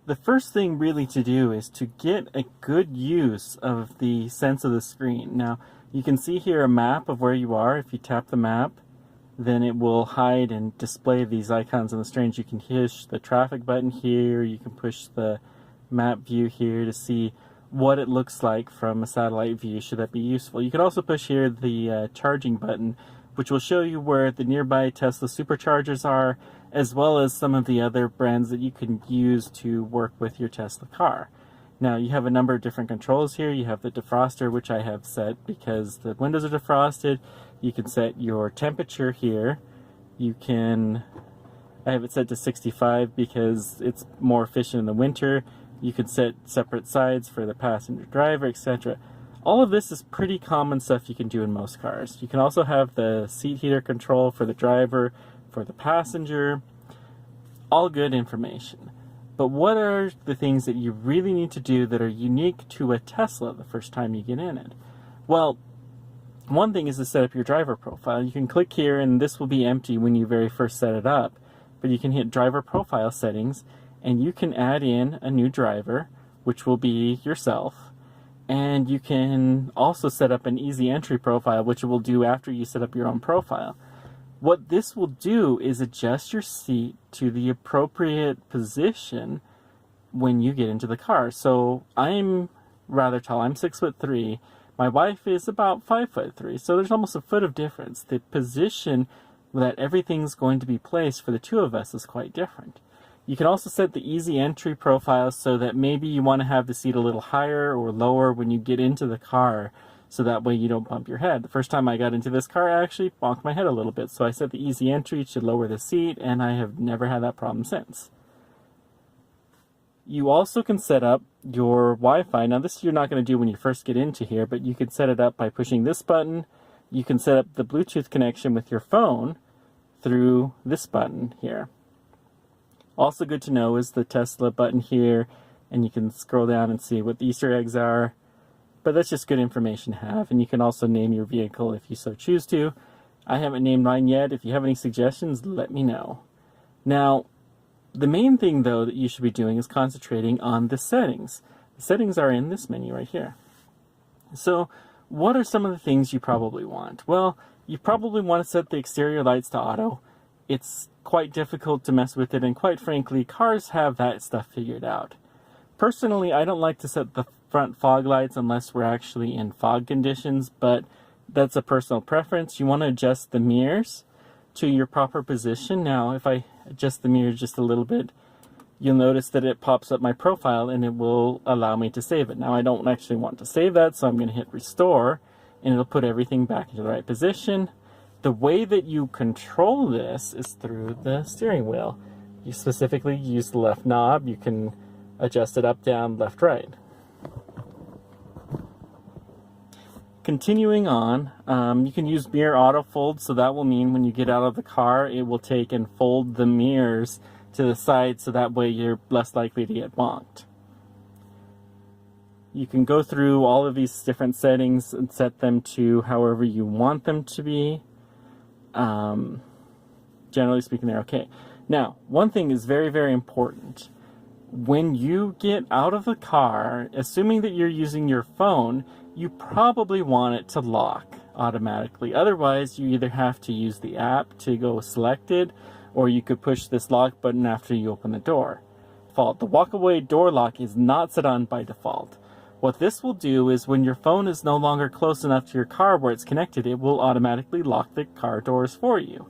The first thing really to do is to get a good use of the sense of the screen. Now, you can see here a map of where you are. If you tap the map, then it will hide and display these icons on the screen. You can push the traffic button here, you can push the map view here to see what it looks like from a satellite view, should that be useful. You can also push here the charging button, which will show you where the nearby Tesla superchargers are, as well as some of the other brands that you can use to work with your Tesla car. Now, you have a number of different controls here. You have the defroster, which I have set because the windows are defrosted. You can set your temperature here. I have it set to 65 because it's more efficient in the winter. You can set separate sides for the passenger driver, etc. All of this is pretty common stuff you can do in most cars. You can also have the seat heater control for the driver, for the passenger. All good information. But what are the things that you really need to do that are unique to a Tesla the first time you get in it? Well, one thing is to set up your driver profile. You can click here and this will be empty when you very first set it up. But you can hit driver profile settings and you can add in a new driver, which will be yourself. And you can also set up an easy entry profile, which it will do after you set up your own profile. What this will do is adjust your seat to the appropriate position when you get into the car. So I'm rather tall. I'm 6'3". My wife is about 5'3", so there's almost a foot of difference. The position that everything's going to be placed for the two of us is quite different. You can also set the easy entry profile so that maybe you want to have the seat a little higher or lower when you get into the car, so that way you don't bump your head. The first time I got into this car, I actually bonked my head a little bit, so I set the easy entry to lower the seat, and I have never had that problem since. You also can set up your Wi-Fi. Now this you're not going to do when you first get into here, but you can set it up by pushing this button. You can set up the Bluetooth connection with your phone through this button here. Also good to know is the Tesla button here, and you can scroll down and see what the Easter eggs are. But that's just good information to have, and you can also name your vehicle if you so choose to. I haven't named mine yet. If you have any suggestions, let me know. Now, the main thing, though, that you should be doing is concentrating on the settings. The settings are in this menu right here. So, what are some of the things you probably want? Well, you probably want to set the exterior lights to auto. It's quite difficult to mess with it, and quite frankly, cars have that stuff figured out. Personally, I don't like to set the front fog lights unless we're actually in fog conditions, but that's a personal preference. You want to adjust the mirrors to your proper position. Now, if I adjust the mirror just a little bit, you'll notice that it pops up my profile and it will allow me to save it. Now, I don't actually want to save that, so I'm going to hit restore, and it'll put everything back into the right position. The way that you control this is through the steering wheel. You specifically use the left knob. You can adjust it up, down, left, right. Continuing on, you can use mirror auto fold, so that will mean when you get out of the car, it will take and fold the mirrors to the side, so that way you're less likely to get bonked. You can go through all of these different settings and set them to however you want them to be. Generally speaking, they're okay. Now, one thing is very, very important. When you get out of the car, assuming that you're using your phone, you probably want it to lock automatically. Otherwise, you either have to use the app to go selected, or you could push this lock button after you open the door. The walk-away door lock is not set on by default. What this will do is when your phone is no longer close enough to your car where it's connected, it will automatically lock the car doors for you.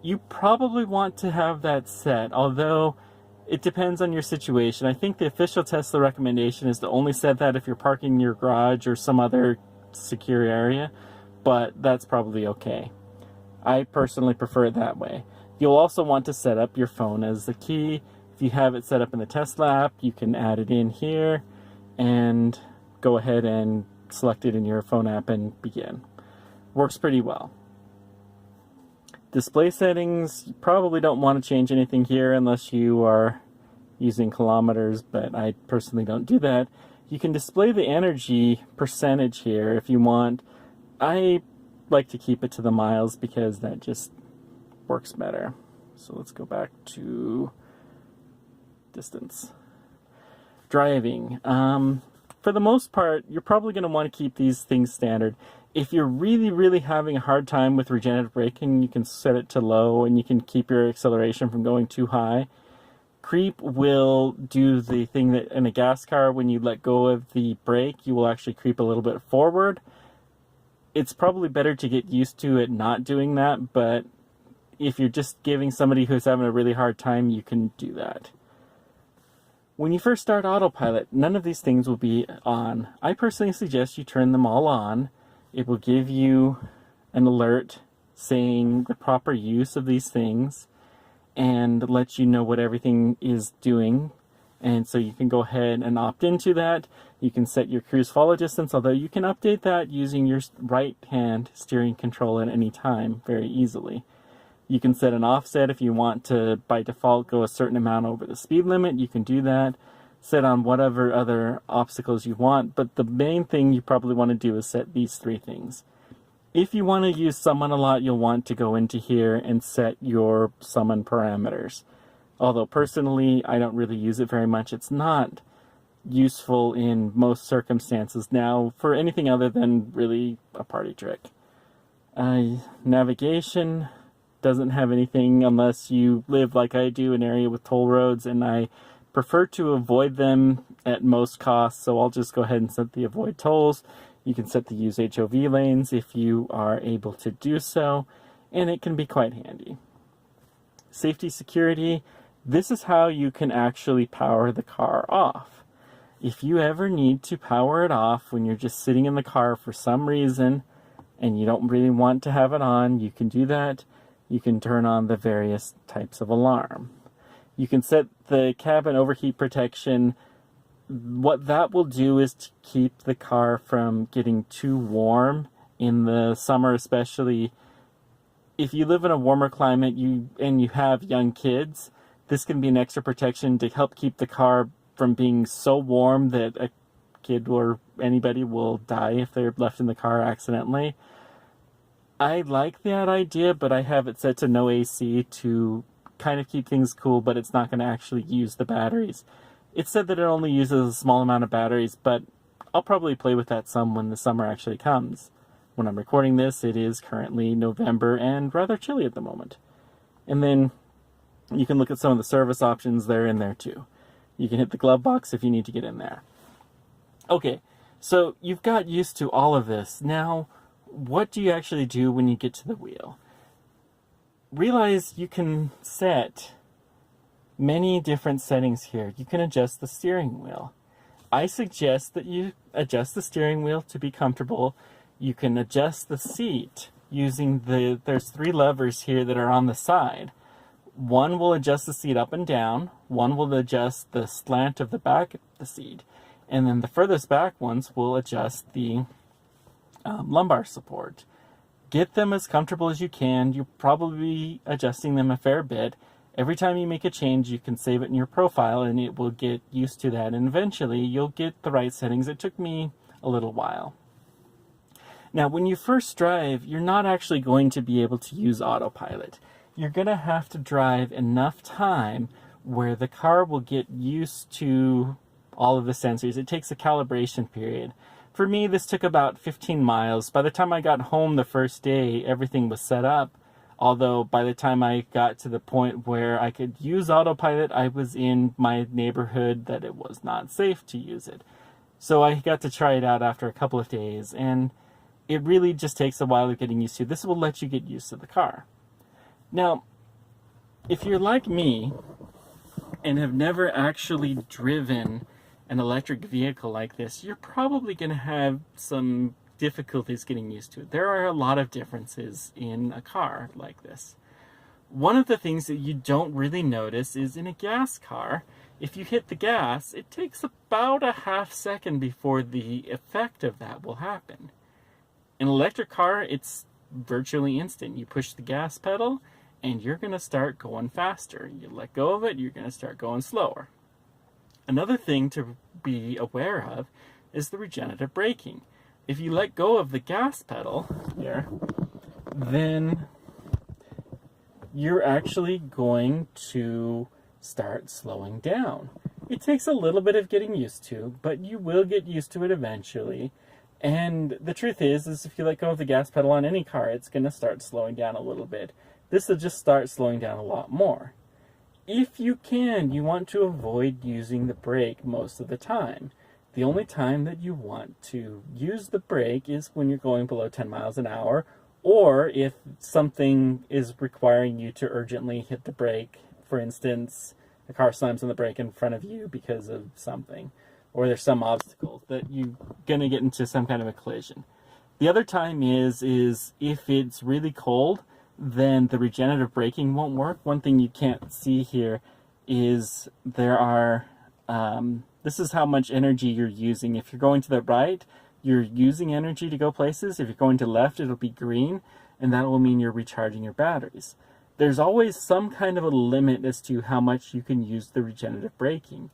You probably want to have that set, although it depends on your situation. I think the official Tesla recommendation is to only set that if you're parking in your garage or some other secure area, but that's probably okay. I personally prefer it that way. You'll also want to set up your phone as the key. If you have it set up in the Tesla app, you can add it in here and go ahead and select it in your phone app and begin. Works pretty well. Display settings, you probably don't want to change anything here unless you are using kilometers, but I personally don't do that. You can display the energy percentage here if you want. I like to keep it to the miles because that just works better. So let's go back to distance. driving. For the most part, you're probably going to want to keep these things standard. If you're really, really having a hard time with regenerative braking, you can set it to low and you can keep your acceleration from going too high. Creep will do the thing that in a gas car, when you let go of the brake, you will actually creep a little bit forward. It's probably better to get used to it not doing that, but if you're just giving somebody who's having a really hard time, you can do that. When you first start autopilot, none of these things will be on. I personally suggest you turn them all on. It will give you an alert saying the proper use of these things and let you know what everything is doing. And so you can go ahead and opt into that. You can set your cruise follow distance, although you can update that using your right hand steering control at any time very easily. You can set an offset if you want to, by default, go a certain amount over the speed limit. You can do that. Set on whatever other obstacles you want. But the main thing you probably want to do is set these three things. If you want to use summon a lot, you'll want to go into here and set your summon parameters. Although personally, I don't really use it very much. It's not useful in most circumstances now for anything other than really a party trick. Navigation doesn't have anything unless you live like I do, an area with toll roads, and I prefer to avoid them at most costs, so I'll just go ahead and set the avoid tolls. You can set the use HOV lanes if you are able to do so, and it can be quite handy. Safety security, this is how you can actually power the car off. If you ever need to power it off when you're just sitting in the car for some reason and you don't really want to have it on, you can do that. You can turn on the various types of alarm. You can set the cabin overheat protection. What that will do is to keep the car from getting too warm in the summer, especially if you live in a warmer climate and you have young kids. This can be an extra protection to help keep the car from being so warm that a kid or anybody will die if they're left in the car accidentally. I like that idea, but I have it set to no AC to kind of keep things cool, but it's not going to actually use the batteries. It said that it only uses a small amount of batteries, but I'll probably play with that some when the summer actually comes. When I'm recording this, it is currently November and rather chilly at the moment. And then you can look at some of the service options. They're in there too. You can hit the glove box if you need to get in there. Okay, so you've got used to all of this. Now, what do you actually do when you get to the wheel? Realize you can set many different settings here. You can adjust the steering wheel. I suggest that you adjust the steering wheel to be comfortable. You can adjust the seat using there's three levers here that are on the side. One will adjust the seat up and down. One will adjust the slant of the back of the seat. And then the furthest back ones will adjust the lumbar support. Get them as comfortable as you can. You'll probably be adjusting them a fair bit. Every time you make a change, you can save it in your profile and it will get used to that. And eventually you'll get the right settings. It took me a little while. Now, when you first drive, you're not actually going to be able to use autopilot. You're going to have to drive enough time where the car will get used to all of the sensors. It takes a calibration period. For me, this took about 15 miles. By the time I got home the first day, everything was set up. Although by the time I got to the point where I could use autopilot, I was in my neighborhood that it was not safe to use it. So I got to try it out after a couple of days, and it really just takes a while of getting used to. This will let you get used to the car. Now, if you're like me and have never actually driven an electric vehicle like this, you're probably going to have some difficulties getting used to it. There are a lot of differences in a car like this. One of the things that you don't really notice is in a gas car, if you hit the gas, it takes about a half second before the effect of that will happen. In an electric car, it's virtually instant. You push the gas pedal and you're going to start going faster. You let go of it, you're going to start going slower. Another thing to be aware of is the regenerative braking. If you let go of the gas pedal here, then you're actually going to start slowing down. It takes a little bit of getting used to, but you will get used to it eventually. And the truth is if you let go of the gas pedal on any car, it's going to start slowing down a little bit. This will just start slowing down a lot more. If you can, you want to avoid using the brake most of the time. The only time that you want to use the brake is when you're going below 10 miles an hour, or if something is requiring you to urgently hit the brake. For instance, the car slams on the brake in front of you because of something, or there's some obstacle that you're going to get into some kind of a collision. The other time is if it's really cold, then the regenerative braking won't work. One thing you can't see here is there are, this is how much energy you're using. If you're going to the right, you're using energy to go places. If you're going to the left, it'll be green, and that will mean you're recharging your batteries. There's always some kind of a limit as to how much you can use the regenerative braking.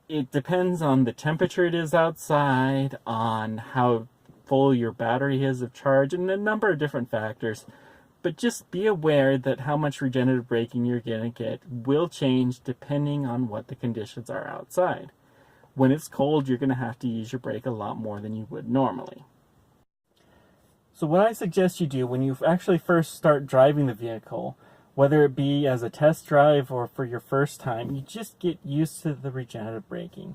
It depends on the temperature it is outside, on how full your battery is of charge, and a number of different factors. But just be aware that how much regenerative braking you're going to get will change depending on what the conditions are outside. When it's cold, you're going to have to use your brake a lot more than you would normally. So what I suggest you do when you actually first start driving the vehicle, whether it be as a test drive or for your first time, you just get used to the regenerative braking.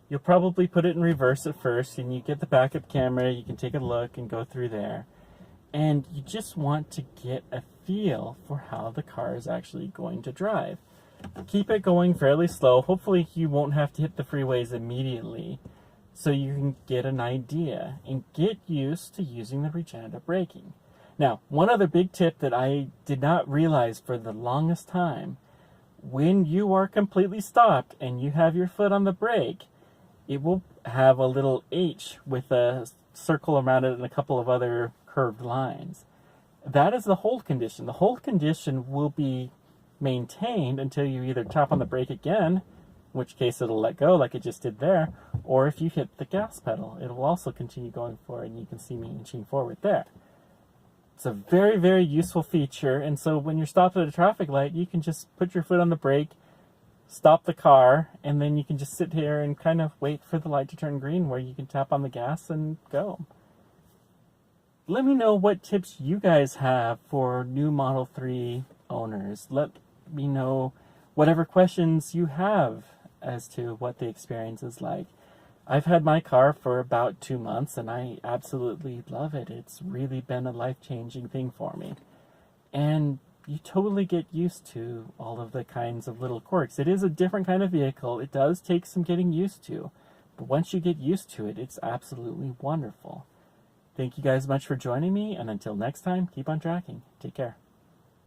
You'll probably put it in reverse at first, and you get the backup camera, you can take a look and go through there. And you just want to get a feel for how the car is actually going to drive. Keep it going fairly slow. Hopefully you won't have to hit the freeways immediately, so you can get an idea and get used to using the regenerative braking. Now, one other big tip that I did not realize for the longest time, when you are completely stopped and you have your foot on the brake, it will have a little H with a circle around it and a couple of other curved lines. That is the hold condition. The hold condition will be maintained until you either tap on the brake again, in which case it'll let go like it just did there, or if you hit the gas pedal, it will also continue going forward, and you can see me inching forward there. It's a very, very useful feature, and so when you're stopped at a traffic light, you can just put your foot on the brake, stop the car, and then you can just sit here and kind of wait for the light to turn green where you can tap on the gas and go. Let me know what tips you guys have for new Model 3 owners. Let me know whatever questions you have as to what the experience is like. I've had my car for about 2 months and I absolutely love it. It's really been a life-changing thing for me. And you totally get used to all of the kinds of little quirks. It is a different kind of vehicle. It does take some getting used to. But once you get used to it, it's absolutely wonderful. Thank you guys much for joining me, and until next time, keep on tracking. Take care.